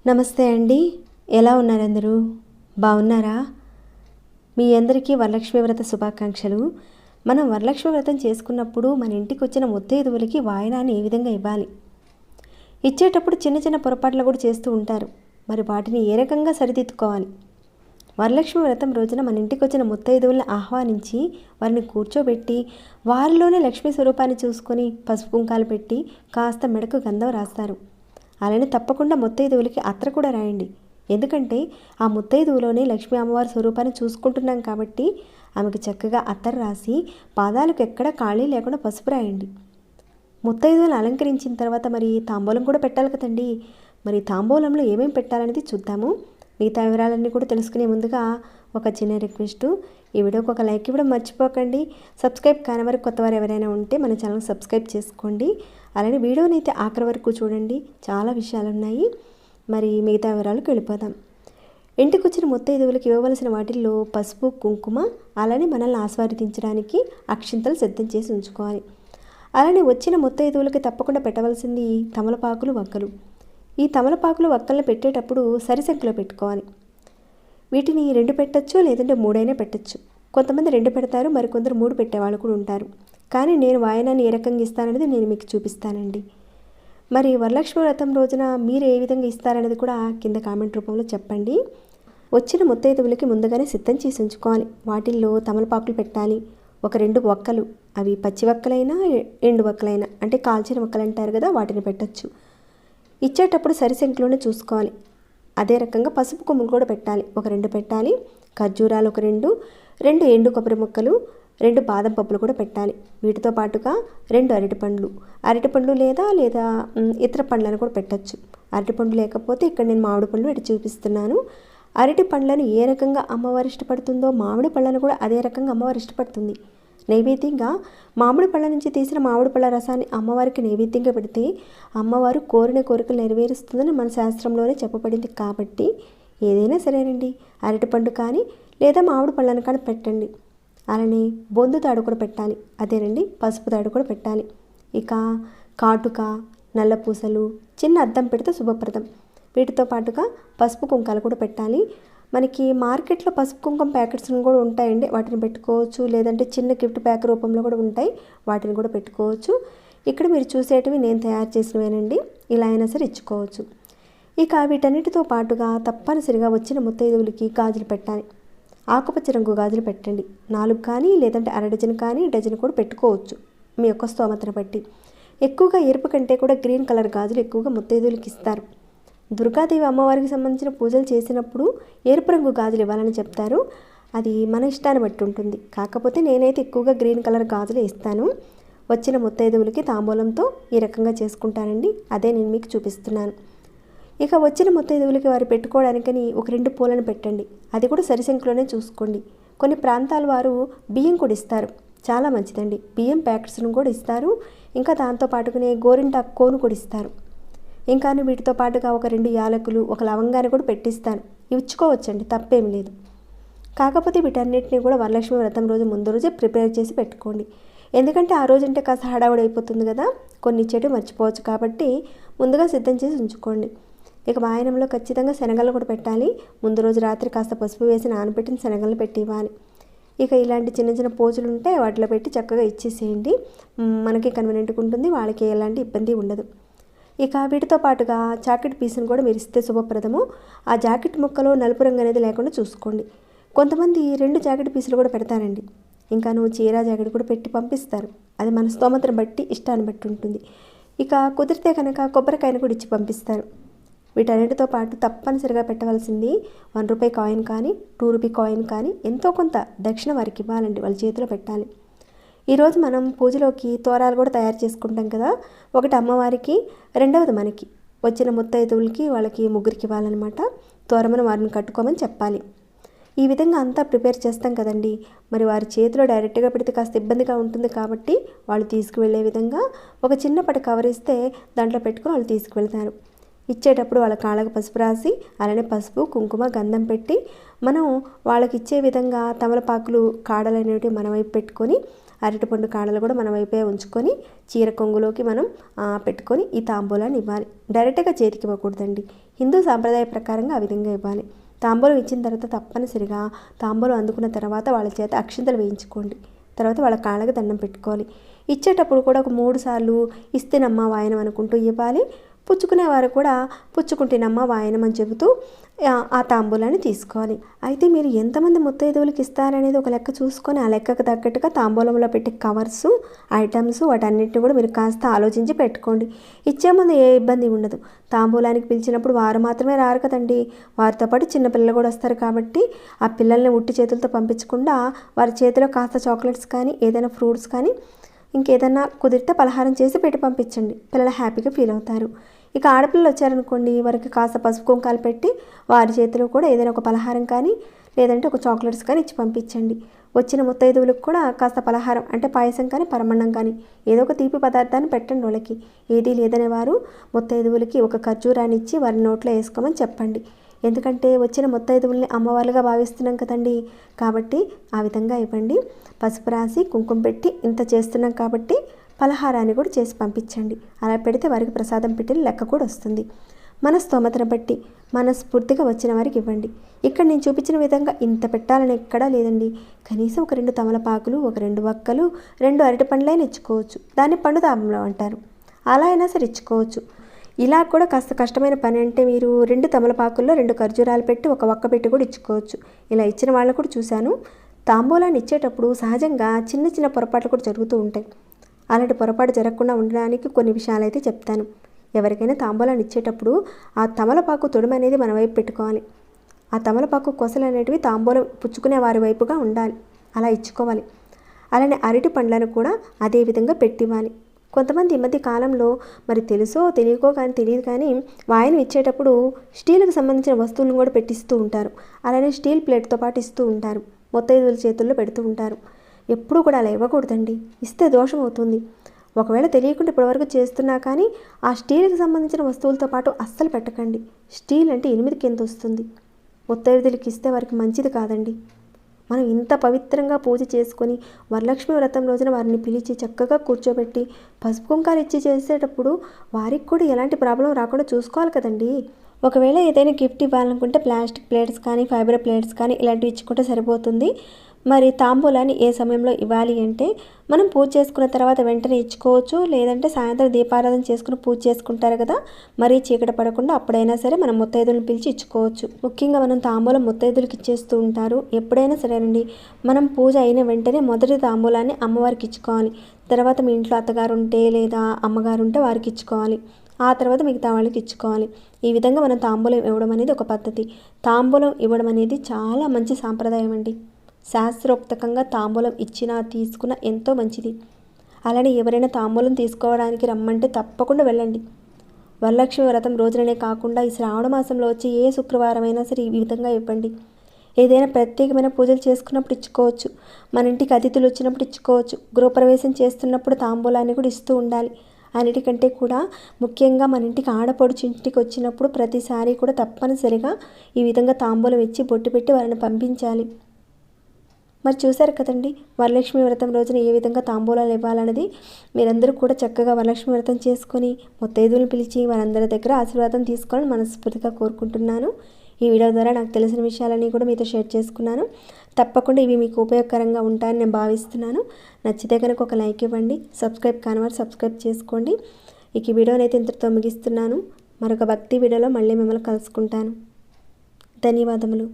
నమస్తే అండి. ఎలా ఉన్నారు అందరూ? బాగున్నారా? మీ అందరికీ వరలక్ష్మి వ్రత శుభాకాంక్షలు. మనం వరలక్ష్మి వ్రతం చేసుకున్నప్పుడు మన ఇంటికి వచ్చిన ముత్తైదువులకి వాయనాన్ని ఏ విధంగా ఇవ్వాలి? ఇచ్చేటప్పుడు చిన్న చిన్న పొరపాట్లు కూడా చేస్తూ ఉంటారు. మరి వాటిని ఏ రకంగా సరిదిద్దుకోవాలి? వరలక్ష్మి వ్రతం రోజున మన ఇంటికి వచ్చిన ముత్తైదువులను ఆహ్వానించి వారిని కూర్చోబెట్టి వారిలోనే లక్ష్మీ స్వరూపాన్ని చూసుకొని పసుపు కుంకాలు పెట్టి కాస్త మెడకు గంధం రాస్తారు. అలానే తప్పకుండా ముత్తైదువులకి అత్ర కూడా రాయండి. ఎందుకంటే ఆ ముత్తైదువులోనే లక్ష్మీ అమ్మవారి స్వరూపాన్ని చూసుకుంటున్నాం కాబట్టి ఆమెకు చక్కగా అత్తర రాసి పాదాలకు ఎక్కడ ఖాళీ లేకుండా పసుపు రాయండి. ముత్తైదువులను అలంకరించిన తర్వాత మరి తాంబూలం కూడా పెట్టాలి కదండి. మరి తాంబూలంలో ఏమేమి పెట్టాలనేది చూద్దాము. మిగతా వివరాలన్నీ కూడా తెలుసుకునే ముందుగా ఒక చిన్న రిక్వెస్ట్, ఈ వీడియోకి ఒక లైక్ ఇవ్వడం మర్చిపోకండి. సబ్స్క్రైబ్ కాని వారు కొత్తవారు ఎవరైనా ఉంటే మన ఛానల్ సబ్స్క్రైబ్ చేసుకోండి. అలానే వీడియోని అయితే ఆఖరి వరకు చూడండి, చాలా విషయాలు ఉన్నాయి. మరి మిగతా వివరాలకు వెళ్ళిపోదాం. ఇంటికి వచ్చిన ముత్తైదువులకు ఇవ్వవలసిన వాటిల్లో పసుపు కుంకుమ, అలానే మనల్ని ఆస్వాదించడానికి అక్షింతలు సిద్ధం చేసి ఉంచుకోవాలి. అలానే వచ్చిన ముత్తైదువులకి తప్పకుండా పెట్టవలసింది తమలపాకులు వక్కలు. ఈ తమలపాకులు వక్కలను పెట్టేటప్పుడు సరిసంఖ్యలో పెట్టుకోవాలి. వీటిని 2 పెట్టచ్చు, లేదంటే 3 పెట్టచ్చు. కొంతమంది 2 పెడతారు, మరికొందరు 3 పెట్టేవాళ్ళు కూడా ఉంటారు. కానీ నేను వాయనాన్ని ఏ రకంగా ఇస్తాననేది నేను మీకు చూపిస్తానండి. మరి వరలక్ష్మి వ్రతం రోజున మీరు ఏ విధంగా ఇస్తారనేది కూడా కింద కామెంట్ రూపంలో చెప్పండి. వచ్చిన ముత్తైదువులకి ముందుగానే సిద్ధం చేసి ఉంచుకోవాలి. వాటిల్లో తమలపాకులు పెట్టాలి. ఒక 2 వక్కలు, అవి పచ్చి వక్కలైనా ఎండు వక్కలైనా, అంటే కాల్చిన వక్కలు అంటారు కదా, వాటిని పెట్టచ్చు. ఇచ్చేటప్పుడు సరిసంఖ్యలోనే చూసుకోవాలి. అదే రకంగా పసుపు కొమ్ములు కూడా పెట్టాలి. ఒక 2 పెట్టాలి. ఖర్జూరాలు ఒక 2 ఎండు కొబ్బరి ముక్కలు, 2 బాదం పప్పులు కూడా పెట్టాలి. వీటితో పాటుగా 2 అరటిపండ్లు లేదా ఇతర పండ్లను కూడా పెట్టచ్చు. అరటిపండ్లు లేకపోతే ఇక్కడ నేను మామిడి పండ్లు పెట్టి చూపిస్తున్నాను. అరటి పండ్లను ఏ రకంగా అమ్మవారు ఇష్టపడుతుందో మామిడి పళ్ళను కూడా అదే రకంగా అమ్మవారు ఇష్టపడుతుంది. నైవేద్యంగా మామిడి పళ్ళ నుంచి తీసిన మామిడి పళ్ళ రసాన్ని అమ్మవారికి నైవేద్యంగా పెడితే అమ్మవారు కోరిన కోరికలు నెరవేరుస్తుందని మన శాస్త్రంలోనే చెప్పబడింది. కాబట్టి ఏదైనా సరేనండి, అరటిపండు కానీ లేదా మామిడి పళ్ళను కానీ పెట్టండి. అలానే బొందు తాడు కూడా పెట్టాలి. అదేనండి, పసుపు తాడు కూడా పెట్టాలి. ఇక కాటుక, నల్ల పూసలు, చిన్న అద్దం పెడితే శుభప్రదం. వీటితో పాటుగా పసుపు కుంకాలు కూడా పెట్టాలి. మనకి మార్కెట్లో పసుపు కుంకుమ ప్యాకెట్స్ కూడా ఉంటాయండి, వాటిని పెట్టుకోవచ్చు. లేదంటే చిన్న గిఫ్ట్ ప్యాక్ రూపంలో కూడా ఉంటాయి, వాటిని కూడా పెట్టుకోవచ్చు. ఇక్కడ మీరు చూసేటివి నేను తయారు చేసినవేనండి, ఇలా అయినా సరే ఇచ్చుకోవచ్చు. ఇక వీటన్నిటితో పాటుగా తప్పనిసరిగా వచ్చిన ముత్తైదువులకి గాజులు పెట్టాలి. ఆకుపచ్చ రంగు గాజులు పెట్టండి. 4 కానీ లేదంటే అర డజన్ కానీ డజన్ కూడా పెట్టుకోవచ్చు, మీ యొక్క స్తోమతను బట్టి. ఎక్కువగా ఎరుపు కంటే కూడా గ్రీన్ కలర్ గాజులు ఎక్కువగా ముత్తైదువులకి ఇస్తారు. దుర్గాదేవి అమ్మవారికి సంబంధించిన పూజలు చేసినప్పుడు ఎరుపు రంగు గాజులు ఇవ్వాలని చెప్తారు. అది మన ఇష్టాన్ని బట్టి ఉంటుంది. కాకపోతే నేనైతే ఎక్కువగా గ్రీన్ కలర్ గాజులు ఇస్తాను. వచ్చిన ముత్తైదువులకి తాంబూలంతో ఈ రకంగా చేసుకుంటానండి, అదే నేను మీకు చూపిస్తున్నాను. ఇక వచ్చిన ముత్తైదువులకి వారు పెట్టుకోవడానికని ఒక 2 పూలను పెట్టండి. అది కూడా సరిసంఖ్యలోనే చూసుకోండి. కొన్ని ప్రాంతాల వారు బియ్యం కూడా ఇస్తారు, చాలా మంచిదండి. బియ్యం ప్యాకెట్స్ను కూడా ఇస్తారు. ఇంకా దాంతో పాటుగానే గోరింటాకు కోను కూడా ఇస్తారు. ఇంకా వీటితో పాటుగా ఒక 2 యాలకులు, ఒక లవంగాన్ని కూడా పెట్టిస్తాను. ఇచ్చుకోవచ్చండి, తప్పేం లేదు. కాకపోతే వీటన్నిటిని కూడా వరలక్ష్మి వ్రతం రోజు ముందు రోజే ప్రిపేర్ చేసి పెట్టుకోండి. ఎందుకంటే ఆ రోజు అంటే కాస్త హడావుడి అయిపోతుంది కదా, కొన్ని ఇచ్చేటివి మర్చిపోవచ్చు. కాబట్టి ముందుగా సిద్ధం చేసి ఉంచుకోండి. ఇక వాయనంలో ఖచ్చితంగా శనగలు కూడా పెట్టాలి. ముందు రోజు రాత్రి కాస్త పసుపు వేసి నానబెట్టిన శనగలు పెట్టి ఇవ్వాలి. ఇక ఇలాంటి చిన్న చిన్న పోజులు ఉంటే వాటిలో పెట్టి చక్కగా ఇచ్చేసేయండి. మనకి కన్వీనియంట్గా ఉంటుంది, వాళ్ళకి ఎలాంటి ఇబ్బంది ఉండదు. ఇక వీటితో పాటుగా జాకెట్ పీస్ని కూడా మీరు ఇస్తే శుభప్రదము. ఆ జాకెట్ ముక్కలో నలుపు రంగు అనేది లేకుండా చూసుకోండి. కొంతమంది 2 జాకెట్ పీసులు కూడా పెడతారండి. ఇంకా చీర జాకెట్ కూడా పెట్టి పంపిస్తారు. అది మన స్తోమతను బట్టి, ఇష్టాన్ని బట్టి ఉంటుంది. ఇక కుదిరితే కనుక కొబ్బరికాయను కూడా ఇచ్చి పంపిస్తారు. వీటన్నిటితో పాటు తప్పనిసరిగా పెట్టవలసింది 1 రూపాయి కాయిన్ కానీ 2 రూపీ కాయిన్ కానీ ఎంతో కొంత దక్షిణ వారికి ఇవ్వాలండి, వాళ్ళ చేతిలో పెట్టాలి. ఈరోజు మనం పూజలోకి తోరాలు కూడా తయారు చేసుకుంటాం కదా, ఒకటి అమ్మవారికి, 2వది మనకి. వచ్చిన ముత్తైదువులకి వాళ్ళకి ముగ్గురికి ఇవ్వాలన్నమాట. తోరమని వారిని కట్టుకోమని చెప్పాలి. ఈ విధంగా అంతా ప్రిపేర్ చేస్తాం కదండి. మరి వారి చేతిలో డైరెక్ట్గా పెడితే కాస్త ఇబ్బందిగా ఉంటుంది. కాబట్టి వాళ్ళు తీసుకువెళ్ళే విధంగా ఒక చిన్నపాటి కవర్ ఇస్తే దాంట్లో పెట్టుకుని వాళ్ళు తీసుకువెళ్తారు. ఇచ్చేటప్పుడు వాళ్ళ కాళ్ళకు పసుపు రాసి, అలానే పసుపు కుంకుమ గంధం పెట్టి మనం వాళ్ళకి ఇచ్చే విధంగా తమలపాకులు కాడలనేవి మన వైపు పెట్టుకొని అరటిపండు కాడలు కూడా మన వైపే ఉంచుకొని చీర కొంగులోకి మనం పెట్టుకొని ఈ తాంబూలాన్ని ఇవ్వాలి. డైరెక్ట్గా చేతికి ఇవ్వకూడదండి. హిందూ సాంప్రదాయ ప్రకారంగా ఆ విధంగా ఇవ్వాలి. తాంబూలం ఇచ్చిన తర్వాత తప్పనిసరిగా తాంబూలం అందుకున్న తర్వాత వాళ్ళ చేత అక్షింతలు వేయించుకోండి. తర్వాత వాళ్ళ కాళ్ళకి దండం పెట్టుకోవాలి. ఇచ్చేటప్పుడు కూడా ఒక 3 సార్లు ఇస్తేనమ్మా వాయనం అనుకుంటూ ఇవ్వాలి. పుచ్చుకునేవారు కూడా పుచ్చుకుంటేనమ్మా వాయనం అని చెబుతూ ఆ తాంబూలాన్ని తీసుకోవాలి. అయితే మీరు ఎంతమంది ముత్తైదువులకి ఇస్తారనేది ఒక లెక్క చూసుకొని ఆ లెక్కకు తగ్గట్టుగా తాంబూలంలో పెట్టే కవర్స్, ఐటమ్స్ వాటన్నిటిని కూడా మీరు కాస్త ఆలోచించి పెట్టుకోండి. ఇచ్చే ముందు ఏ ఇబ్బంది ఉండదు. తాంబూలానికి పిలిచినప్పుడు వారు మాత్రమే రారు కదండి, వారితో పాటు చిన్నపిల్లలు కూడా వస్తారు. కాబట్టి ఆ పిల్లల్ని ఉట్టి చేతులతో పంపించకుండా వారి చేతిలో కాస్త చాక్లెట్స్ కానీ ఏదైనా ఫ్రూట్స్ కానీ ఇంకేదన్నా కుదిరితే పలహారం చేసి పెట్టి పంపించండి. పిల్లలు హ్యాపీగా ఫీల్ అవుతారు. ఇక ఆడపిల్లలు వచ్చారనుకోండి, వారికి కాస్త పసుపు కుంకాలు పెట్టి వారి చేతిలో కూడా ఏదైనా ఒక పలహారం కానీ లేదంటే ఒక చాక్లెట్స్ కానీ ఇచ్చి పంపించండి. వచ్చిన ముత్తైదువులకు కూడా కాస్త పలహారం అంటే పాయసం కానీ పరమన్నం కానీ ఏదో ఒక తీపి పదార్థాన్ని పెట్టండి. వాళ్ళకి ఏదీ లేదనే వారు ముత్తైదువులకి ఒక ఖర్జూరాన్ని ఇచ్చి వారి నోట్లో వేసుకోమని చెప్పండి. ఎందుకంటే వచ్చిన ముత్తైదువుల్ని అమ్మవారులుగా భావిస్తున్నాం కదండి, కాబట్టి ఆ విధంగా ఇవ్వండి. పసుపు రాసి కుంకుమ పెట్టి ఇంత చేస్తున్నాం కాబట్టి పలహారాన్ని కూడా చేసి పంపించండి. అలా పెడితే వారికి ప్రసాదం పెట్టిన లెక్క కూడా వస్తుంది. మన స్తోమతను బట్టి మనస్ఫూర్తిగా వచ్చిన వారికి ఇవ్వండి. ఇక్కడ నేను చూపించిన విధంగా ఇంత పెట్టాలని ఎక్కడా లేదండి. కనీసం ఒక 2 తమలపాకులు, ఒక 2 వక్కలు, 2 అరటిపండ్లైనా ఇచ్చుకోవచ్చు. దాన్ని పండు తాంబూలం అంటారు. అలా అయినా సరే ఇచ్చుకోవచ్చు. ఇలా కూడా కాస్త కష్టమైన పని అంటే మీరు 2 తమలపాకుల్లో 2 ఖర్జూరాలు పెట్టి ఒక వక్క పెట్టి కూడా ఇచ్చుకోవచ్చు. ఇలా ఇచ్చిన వాళ్ళని కూడా చూశాను. తాంబూలాన్ని ఇచ్చేటప్పుడు సహజంగా చిన్న చిన్న పొరపాట్లు కూడా జరుగుతూ ఉంటాయి. అలాంటి పొరపాటు జరగకుండా ఉండడానికి కొన్ని విషయాలు అయితే చెప్తాను. ఎవరికైనా తాంబూలాన్ని ఇచ్చేటప్పుడు ఆ తమలపాకు తొడుము అనేది మన వైపు పెట్టుకోవాలి. ఆ తమలపాకు కొసలు అనేటివి తాంబూలం పుచ్చుకునే వారి వైపుగా ఉండాలి. అలా ఇచ్చుకోవాలి. అలానే అరటి పండ్లను కూడా అదే విధంగా పెట్టివ్వాలి. కొంతమంది ఈ మధ్య కాలంలో మరి తెలుసో తెలియకో కానీ తెలియదు కానీ వాయనం ఇచ్చేటప్పుడు స్టీల్కి సంబంధించిన వస్తువులను కూడా పెట్టిస్తూ ఉంటారు. అలానే స్టీల్ ప్లేట్తో పాటు ఇస్తూ ఉంటారు. ముత్తైదువుల చేతుల్లో పెడుతూ ఉంటారు. ఎప్పుడూ కూడా అలా ఇవ్వకూడదండి. ఇస్తే దోషం అవుతుంది. ఒకవేళ తెలియకుండా ఇప్పటివరకు చేస్తున్నా కానీ ఆ స్టీల్కి సంబంధించిన వస్తువులతో పాటు అస్సలు పెట్టకండి. స్టీల్ అంటే 8కి ఎంత వస్తుంది. ముత్తైదువులకి ఇస్తే వారికి మంచిది కాదండి. మనం ఇంత పవిత్రంగా పూజ చేసుకొని వరలక్ష్మి వ్రతం రోజున వారిని పిలిచి చక్కగా కూర్చోబెట్టి పసుపు కుంకాలు ఇచ్చి చేసేటప్పుడు వారికి కూడా ఎలాంటి ప్రాబ్లం రాకుండా చూసుకోవాలి కదండి. ఒకవేళ ఏదైనా గిఫ్ట్ ఇవ్వాలనుకుంటే ప్లాస్టిక్ ప్లేట్స్ కానీ ఫైబర్ ప్లేట్స్ కానీ ఇలాంటివి ఇచ్చుకుంటే సరిపోతుంది. మరి తాంబూలాన్ని ఏ సమయంలో ఇవ్వాలి అంటే మనం పూజ చేసుకున్న తర్వాత వెంటనే ఇచ్చుకోవచ్చు. లేదంటే సాయంత్రం దీపారాధన చేసుకుని పూజ చేసుకుంటారు కదా, మరీ చీకటి పడకుండా అప్పుడైనా సరే మనం ముత్తైదులను పిలిచి ఇచ్చుకోవచ్చు. ముఖ్యంగా మనం తాంబూలం ముత్తైదులకి ఇచ్చేస్తూ ఉంటారు. ఎప్పుడైనా సరేనండి, మనం పూజ అయిన వెంటనే మొదటి తాంబూలాన్ని అమ్మవారికి ఇచ్చుకోవాలి. తర్వాత మీ ఇంట్లో అత్తగారు ఉంటే లేదా అమ్మగారు ఉంటే వారికి ఇచ్చుకోవాలి. ఆ తర్వాత మిగతా వాళ్ళకి ఇచ్చుకోవాలి. ఈ విధంగా మనం తాంబూలం ఇవ్వడం అనేది ఒక పద్ధతి. తాంబూలం ఇవ్వడం అనేది చాలా మంచి సాంప్రదాయం అండి. శాస్త్రోక్తకంగా తాంబూలం ఇచ్చినా తీసుకున్నా ఎంతో మంచిది. అలానే ఎవరైనా తాంబూలం తీసుకోవడానికి రమ్మంటే తప్పకుండా వెళ్ళండి. వరలక్ష్మి వ్రతం రోజుననే కాకుండా ఈ శ్రావణ మాసంలో వచ్చే ఏ శుక్రవారం అయినా సరే ఈ విధంగా ఇవ్వండి. ఏదైనా ప్రత్యేకమైన పూజలు చేసుకున్నప్పుడు ఇచ్చుకోవచ్చు. మన ఇంటికి అతిథులు వచ్చినప్పుడు ఇచ్చుకోవచ్చు. గృహప్రవేశం చేస్తున్నప్పుడు తాంబూలాన్ని కూడా ఇస్తూ ఉండాలి. అన్నిటికంటే కూడా ముఖ్యంగా మన ఇంటికి ఆడపడుచు ఇంటికి వచ్చినప్పుడు ప్రతిసారి కూడా తప్పనిసరిగా ఈ విధంగా తాంబూలం ఇచ్చి బొట్టు పెట్టి వారిని పంపించాలి. మరి చూశారు కదండి, వరలక్ష్మి వ్రతం రోజున ఏ విధంగా తాంబూలాలు ఇవ్వాలన్నది. మీరందరూ కూడా చక్కగా వరలక్ష్మి వ్రతం చేసుకొని ముత్తైదువులను పిలిచి వారందరి దగ్గర ఆశీర్వాదం తీసుకోవాలని మనస్ఫూర్తిగా కోరుకుంటున్నాను. ఈ వీడియో ద్వారా నాకు తెలిసిన విషయాలన్నీ కూడా మీతో షేర్ చేసుకున్నాను. తప్పకుండా ఇవి మీకు ఉపయోగకరంగా ఉంటాయని నేను భావిస్తున్నాను. నచ్చితే కనుక ఒక లైక్ ఇవ్వండి. సబ్స్క్రైబ్ కానివారు సబ్స్క్రైబ్ చేసుకోండి. ఇక ఈ వీడియోని అయితే ఇంతటితో ముగిస్తున్నాను. మరొక భక్తి వీడియోలో మళ్ళీ మిమ్మల్ని కలుసుకుంటాను. ధన్యవాదములు.